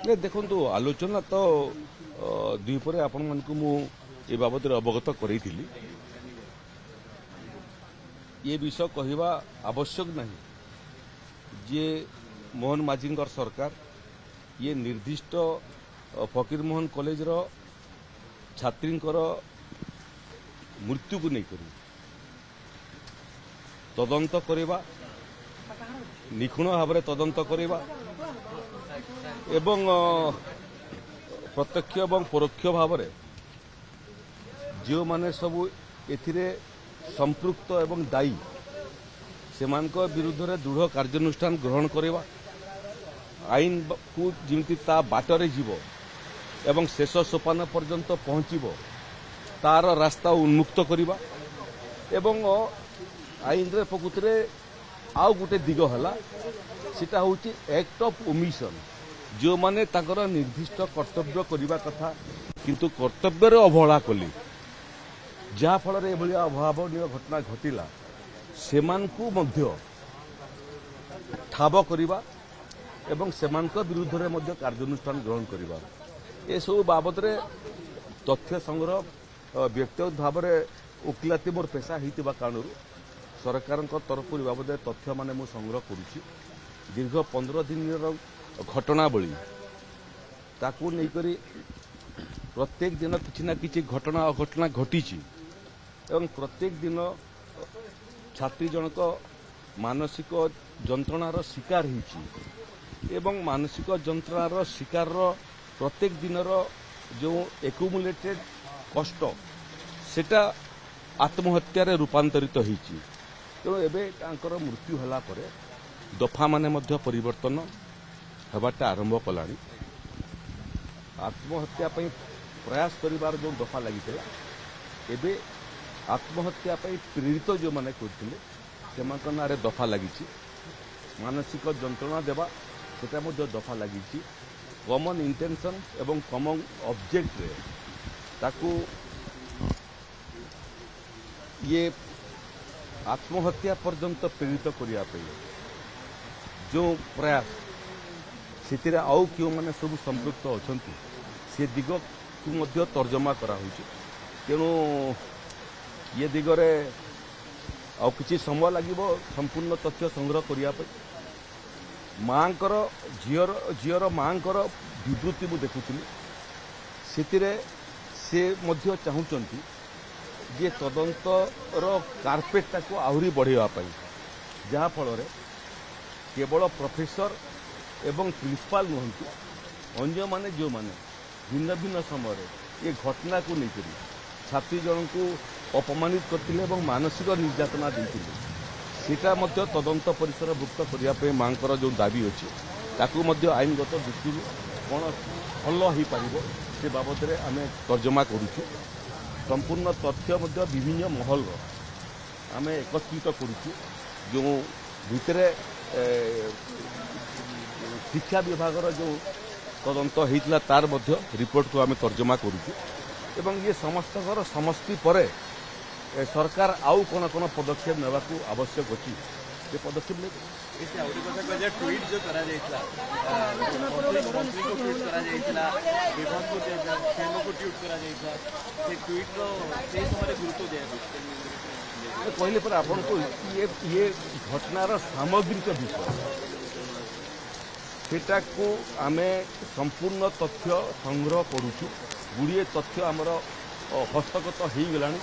नहीं देखो आलोचना तो द्विपरे आपण मानकु मु ए बाबद अवगत करी ये विषय कहवा आवश्यक नहीं जे मोहन माझी सरकार ये निर्दिष्ट फकीर मोहन कॉलेज रो छात्री मृत्यु को नहीं तदंत करवा निखुण भाव तदंत करवा एवं प्रत्यक्ष एवं परोक्ष भाव जो माने सबू एथिरे संपृक्त एवं दायी से विरुद्ध में दृढ़ कार्यानुष्ठान ग्रहण करवा आईन को जमी ता बाटरे जीव एवं शेष सोपान पर्यंत पहुंचब तार रास्ता उन्मुक्त करवा एवं आईन रे प्रकृति आउ गोटे दिग है सीटा हूँ एक्ट ऑफ ओमिशन जो माने ताकर निर्दिष्ट कर्तव्य करने कथा किंतु कर्तव्य अवहेला कले जहा फल अभावनीय घटना घटिला सेमानकु मध्य ठाब करवा एवं सेमानक विरुद्ध में मध्य कार्यानुष्ठान ग्रहण करवा ये सब बाबद रे तथ्य संग्रह व्यक्तिगत भाव में ओकिलाती मोर पेशा होता कारण सरकार तरफ बाबद तथ्य मान मु संग्रह करुच्ची दीर्घ 15 दिन घटनावली ताकू नहीं प्रत्येक दिन किसी ना कि घटना अघटना घटी एवं प्रत्येक दिन छात्री जनक मानसिक जंत्रणार शिकार एवं मानसिक जंत्रणार शिकार प्रत्येक दिन जो एक्युमुलेटेड कष्ट सेटा आत्महत्या रूपांतरित होती तेणु एवं मृत्यु होला परे दफा माने मध्य परिवर्तन हबाटा आरंभ कलानी आत्महत्या प्रयास करिवार जो दफा लगी एबे आत्महत्या प्रेरित जो माने करथिले सेमानक नारे दफा लगी मानसिक जंत्रणा देवा सेटा मध्य दफा लगी कॉमन इंटेंशन एवं कॉमन ऑब्जेक्ट रे ताकू ये आत्महत्या पर्यंत प्रेरित करने जो प्रयास से आउ क्यों मैंने सब संपृक्त अच्छा से दिग को तर्जमा करा तेणु ये दिगरे आउ किसी समय लगे संपूर्ण तथ्य संग्रह करने माँ झीर माँ विवृत्ति मुझे देखुली से मध्य चाहूँगी जे तदंतर कार्पेटा को आहरी बढ़ावाई जहाँ फल केवल प्रोफेसर एवं प्रिंसिपाल नुहंतु अन्य माने जो माने भिन्न भिन्न समय ये घटना को लेकर छात्री जन को अपमानित करते मानसिक निर्यातना देते सीटा तदंत परिसर भुक्त करने माँ जो दाबी अच्छी ताकू आईनगत दृष्टि कौन भल हो पार से बाबद में आम तर्जमा करुचु संपूर्ण तथ्य विभिन्न महल आम एकत्रित करुचु जो भितर शिक्षा विभाग जो तदंत होता तार रिपोर्ट को आम तर्जमा करुचु एवं ये समस्त समष्टि पर सरकार आउ कौन कौन पदक्षेप नेबा को आवश्यक अच्छी से पदक्षेप ले ट्वीट जो करा जायतला मंत्री को ट्वीट करा जायतला विभाग को सीएम को ट्वीट करा जायतला से ट्वीट रो से समय गुरुत्व दिया कहले पर आपन को ये घटनार सामग्रिक विषय सेटा को आमे संपूर्ण तथ्य संग्रह करुचु गुड़िए तथ्य आमर हस्तगत हो गलानी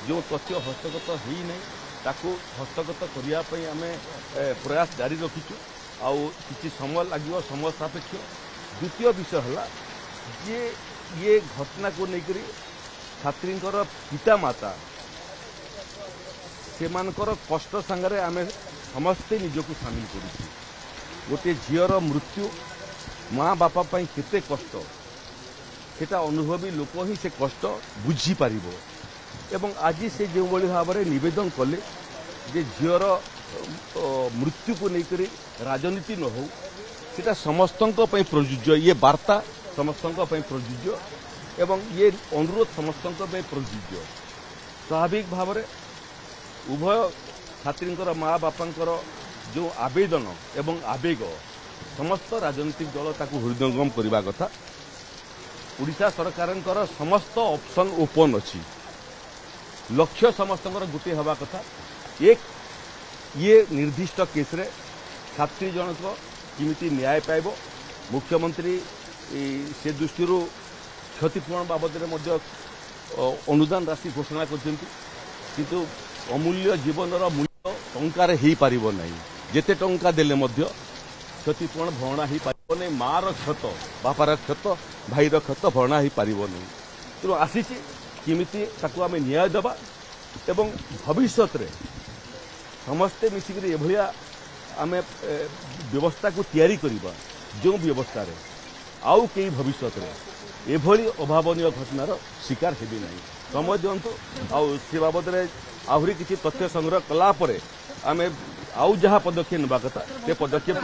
जो तथ्य हस्तगत हो नहीं ताकू हस्तगत करने आम प्रयास जारी रखीचु आउ किसी समय लगे समय सापेक्ष द्वितीय विषय है जे ये घटना को लेकर छात्री पितामाता से कष्ट सांगे आम समस्ते निजक सामिल करुचु गोटे झीर मृत्यु माँ बापा केते कष्ट सेटा अनुभवी लोक ही से कष्ट बुझीपार एवं आज से जो भाव में नवेदन कले जे झीर मृत्यु को लेकर राजनीति न हो सीटा समस्त प्रযোज्य ये वार्ता समस्त प्रযোज्य एवं ये अनुरोध समस्त प्रযোज्य स्वाभाविक भाव में उभय छात्री माँ बापा जो आवेदन एवं आवेग समस्त राजनीतिक दल ताकू हृदयंगम करने कथा ओडिशा सरकार समस्त ऑप्शन ओपन अच्छी लक्ष्य समस्त गोटे हवा कथा एक ये निर्दिष्ट केस रे छात्री जनक किमिति न्याय पाइब मुख्यमंत्री से दृष्टि क्षतिपूरण बाबद अनुदान राशि घोषणा किंतु अमूल्य जीवनर मूल्य टंकार हो पार ना जेते टंका देले मध्य क्षतिपूरण भरणा हो पार नहीं मार क्षत बापार क्षत भाईर क्षत भरणा हो पार नहीं तेणु आसी किमिति ताकू आम न्याय देवा एवं भविष्य रे समस्ते मिसिक एभलिया आम व्यवस्था को तैयारी करवा जो व्यवस्था रे आउ कई भविष्य रे एभली अभावनीय घटनार शिकार हेबे नहीं समय दिंतु से बाबद आहरी किसी तथ्य संग्रह कलापर आम आउ जहाँ पदक्षेप नेबा कथा से पदक्षेप